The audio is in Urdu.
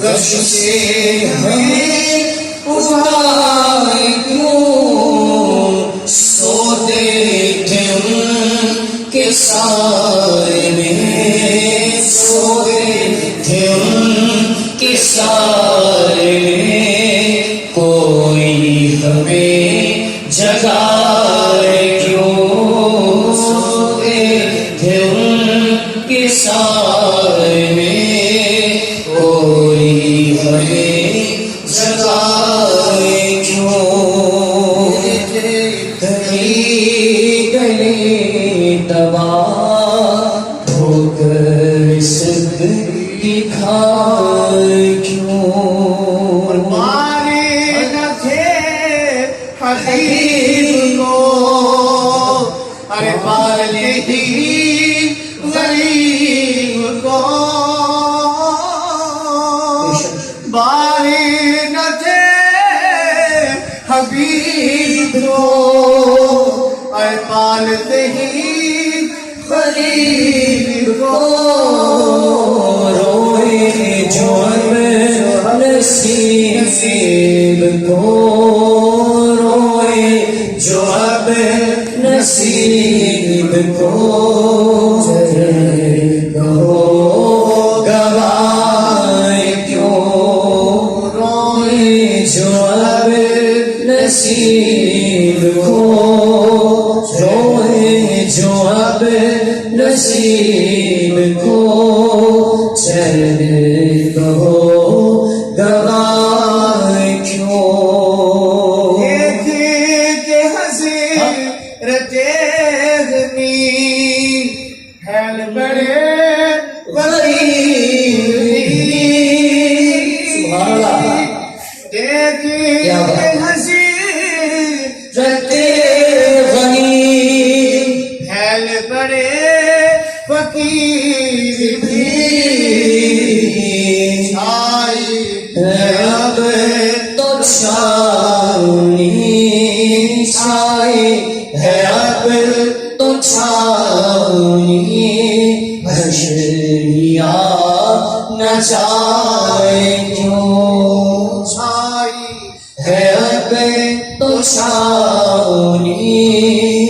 رش سے ہمیں اٹھائے کیوں، سوتے تھے ان کے سائے میں، سوتے تھے ان کے سائے میں، کوئی ہمیں جگائے کیوں، سوتے تھے ان کے سائے میں، کوئی ہمیں جگائے کیوں، گلی گلی تباہ ہو کر سب دکھائے کیوں، مارے نہ تھے حبیب کو، ارے پالتے ہی غریب کو، بارے نہ تھے حبیب کو، ارے پالتے ہی غریب کو، روئے جو اب نصیب کو، روئے جو اب نصیب کو، کہو گوائے کیوں، روئے جو اب نصیب کو، روئے جو اب نصیب کو، چل کہو گوائے کیوں، کہ حضرت غنی حال بڑے غریب، سبحان اللہ، دیکھ کیا بات، حضرت غنی حال بڑے فقیر بھی، چھائی اب تو چھاؤنی، چھائی ہے اب تو چھاؤنی، حشریہ نہ چاہے کیوں، چھائی ہے اب تو چھاؤنی،